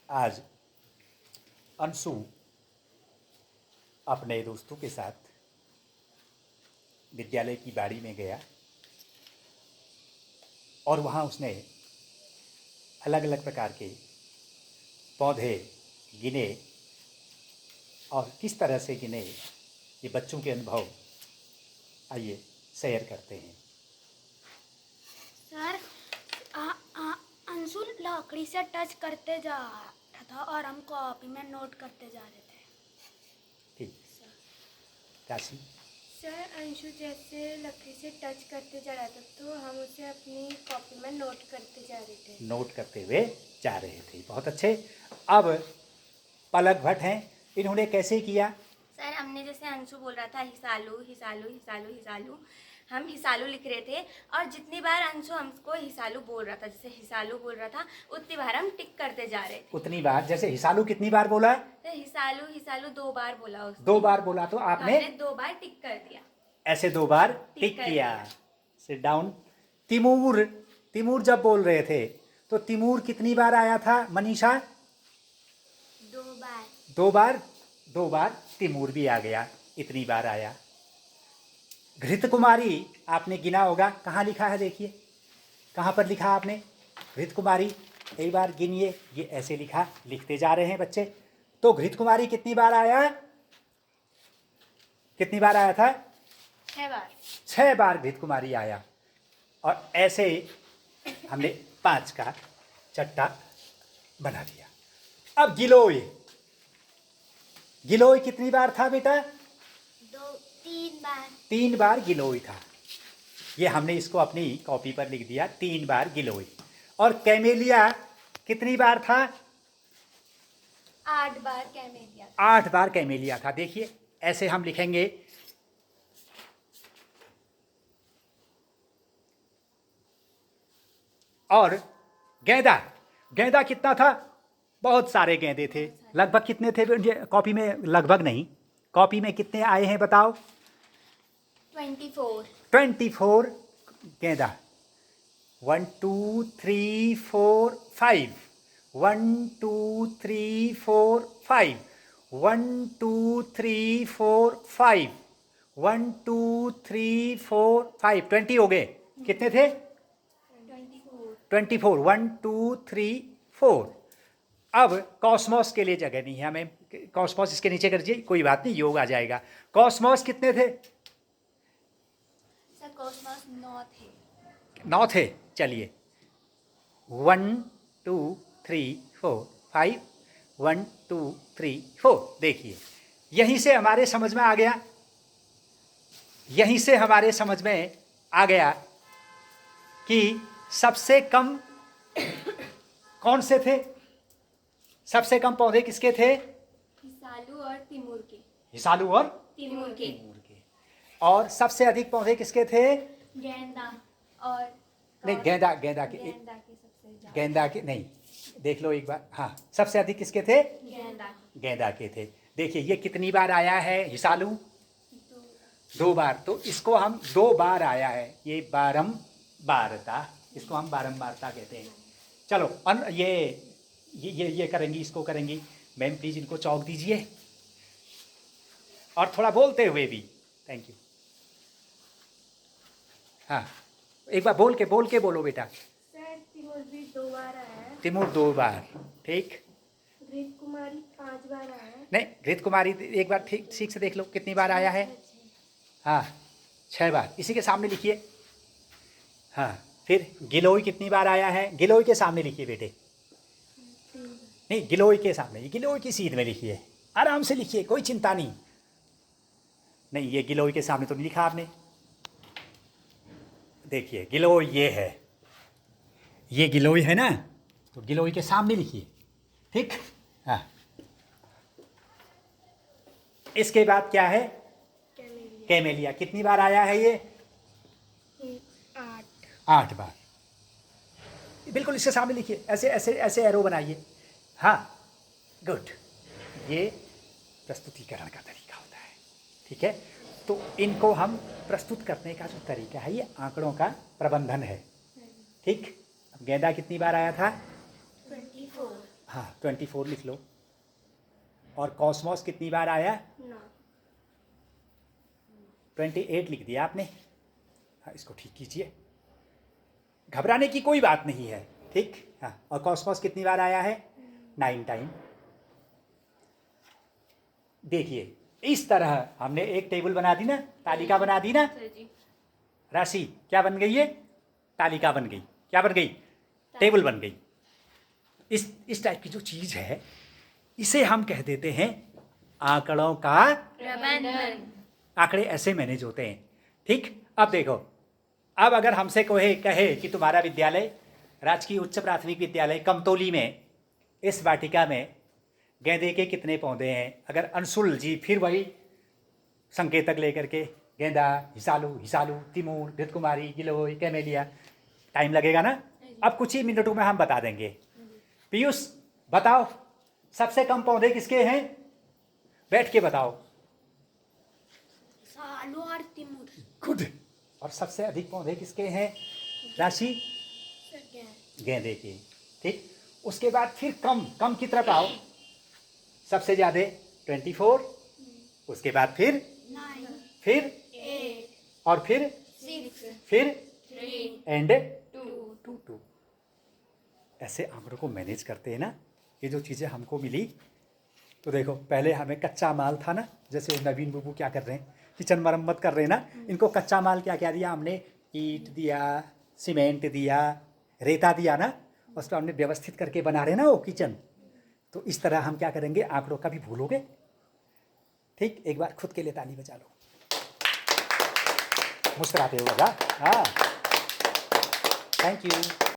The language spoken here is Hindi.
आज अंशु अपने दोस्तों के साथ विद्यालय की बाड़ी में गया और वहाँ उसने अलग अलग प्रकार के पौधे गिने और किस तरह से गिने ये बच्चों के अनुभव आइए शेयर करते हैं। सर अंशु लकड़ी से टच करते जा रहा था और हम कॉपी में नोट करते जा रहे थे। ठीक काशी सर अंशु जैसे लकड़ी से टच करते जा रहा था तो हम उसे अपनी कॉपी में नोट करते जा रहे थे। नोट करते हुए जा रहे थे। बहुत अच्छे। अब पलक भट्ट हैं, इन्होंने कैसे किया? सर हमने जैसे अंशु बोल रहा था हिसालू हिसालू हिसालू हिसालू, हम हिसालू लिख रहे थे और जितनी बार अंशु हमको हिसालू बोल रहा था, जैसे हिसालू बोल रहा था उतनी बार हम टिक करते जा रहे थे। उतनी बार, जैसे हिसालू कितनी बार बोला? तो हिसालू हिसालू 2 बार बोला उसने। 2 बार बोला तो आपने 2 बार टिक कर दिया। ऐसे 2 बार टिक किया। Sit down. तिमूर, तिमूर जब बोल रहे थे तो तिमूर कितनी बार आया था मनीषा? 2 बार। 2 बार। 2 बार तिमूर भी आ गया, इतनी बार आया। घृत कुमारी आपने गिना होगा, कहाँ लिखा है देखिए, कहाँ पर लिखा आपने? घृत कुमारी एक बार गिनिए, ये ऐसे लिखा, लिखते जा रहे हैं बच्चे। तो घृत कुमारी कितनी बार आया? कितनी बार आया था? 6 बार। 6 बार घृत कुमारी आया। और ऐसे हमने 5 का चट्टा बना दिया। अब गिलोय, गिलोय कितनी बार था बेटा? 3 बार। 3 बार गिलोय था। ये हमने इसको अपनी कॉपी पर लिख दिया, 3 बार गिलोय। और कैमेलिया कितनी बार था? 8 बार कैमेलिया। 8 बार कैमेलिया था। देखिए ऐसे हम लिखेंगे। और गेंदा, गेंदा कितना था? बहुत सारे गेंदे थे। लगभग कितने थे कॉपी में? लगभग नहीं, कॉपी में कितने आए हैं बताओ? 24। 24 गेंदा। 1 2 3 4 5। 1 2 3 4 5। 1 2 3 4 5। 1 2 3 4 5। 20 हो गए। कितने थे? 24। 1 2 3 4। अब कॉस्मोस के लिए जगह नहीं है हमें, कॉस्मोस इसके नीचे कर दीजिए, कोई बात नहीं, योग आ जाएगा। कॉस्मोस कितने थे? सर कॉस्मोस 9 थे। 9 थे। चलिए 1 2 3 4 5। 1 2 3 4। देखिए यहीं से हमारे समझ में आ गया, यहीं से हमारे समझ में आ गया कि सबसे कम कौन से थे? सबसे कम पौधे किसके थे? हिसालू और तिमूर के। हिसालू और तिमूर के। और सबसे अधिक पौधे किसके थे? गेंदा और नहीं, गेंदा, गेंदा के, गेंदा के सबसे ज्यादा। गेंदा के नहीं, देख लो एक बार। हाँ, सबसे अधिक किसके थे? गेंदा। गेंदा के थे। देखिए ये कितनी बार आया है हिसालू? 2 बार। तो इसको हम 2 बार आया है, ये बारंबारता, इसको हम बारंबारता कहते हैं। चलो ये करेंगी, इसको करेंगी। मैम प्लीज इनको चौक दीजिए और थोड़ा बोलते हुए भी। Thank you. हाँ एक बार बोल के बोलो बेटा। सर तिमूर भी 2 बार आया है। तिमूर 2 बार, ठीक। घृत कुमारी 5 बार आया है। नहीं, घृत कुमारी एक बार ठीक से देख लो कितनी बार आया है। हाँ 6 बार, इसी के सामने लिखिए। हाँ फिर गिलोय कितनी बार आया है? गिलोय के सामने लिखिए बेटे। नहीं, गिलोय के सामने, गिलोय की सीध में लिखिए, आराम से लिखिए, कोई चिंता नहीं। नहीं, ये गिलोय के सामने तो नहीं लिखा आपने। देखिए गिलोय ये है, ये गिलोय है ना, तो गिलोय के सामने लिखिए, ठीक। हाँ इसके बाद क्या है? कैमेलिया कितनी बार आया है ये? 8 बार। बिल्कुल इसके सामने लिखिए, ऐसे ऐसे ऐसे एरो बनाइए। हाँ गुड, ये प्रस्तुतिकरण का तरीका होता है, ठीक है। तो इनको हम प्रस्तुत करने का जो तरीका है, ये आंकड़ों का प्रबंधन है, ठीक। अब गेंदा कितनी बार आया था? 24। हाँ 24 लिख लो। और कॉस्मोस कितनी बार आया? 28 लिख दिया आपने। हाँ इसको ठीक कीजिए, घबराने की कोई बात नहीं है, ठीक। हाँ और कॉस्मोस कितनी बार आया है? 9 टाइम। देखिए इस तरह हमने एक टेबल बना दी ना, तालिका बना दी ना। राशि क्या बन गई है? तालिका बन गई। क्या बन गई? टेबल बन गई। इस टाइप की जो चीज है इसे हम कह देते हैं आंकड़ों का प्रबंधन। आंकड़े ऐसे मैनेज होते हैं, ठीक। अब देखो, अब अगर हमसे कोई कहे कि तुम्हारा विद्यालय राजकीय उच्च प्राथमिक विद्यालय कमतौली में इस वाटिका में गेंदे के कितने पौधे हैं, अगर अंशुल जी फिर वही संकेतक लेकर के गेंदा, हिसालू, तिमूर, घृतकुमारी, गिलोय, कैमेलिया, टाइम लगेगा ना। अब कुछ ही मिनटों में हम बता देंगे। पीयूष बताओ सबसे कम पौधे किसके हैं? बैठ के बताओ। सालू और तिमूर। गुड। और सबसे अधिक पौधे किसके हैं? राशि? गेंदे के, ठीक। उसके बाद फिर कम की तरफ आओ। सबसे ज्यादा 24, उसके बाद फिर 9, फिर 8, और फिर 6, फिर 3, एंड 2। 2। ऐसे आंकड़ों को मैनेज करते हैं ना। ये जो चीज़ें हमको मिली, तो देखो पहले हमें कच्चा माल था ना, जैसे नवीन बुबू क्या कर रहे हैं, किचन मरम्मत कर रहे हैं ना। इनको कच्चा माल क्या क्या दिया हमने? ईंट दिया, सीमेंट दिया, रेता दिया ना। उसको हमने व्यवस्थित करके बना रहे हैं ना वो किचन। तो इस तरह हम क्या करेंगे, आंकड़ों का भी भूलोगे, ठीक। एक बार खुद के लिए ताली बजा लो, मुस्कुराते हुए। हाँ थैंक यू।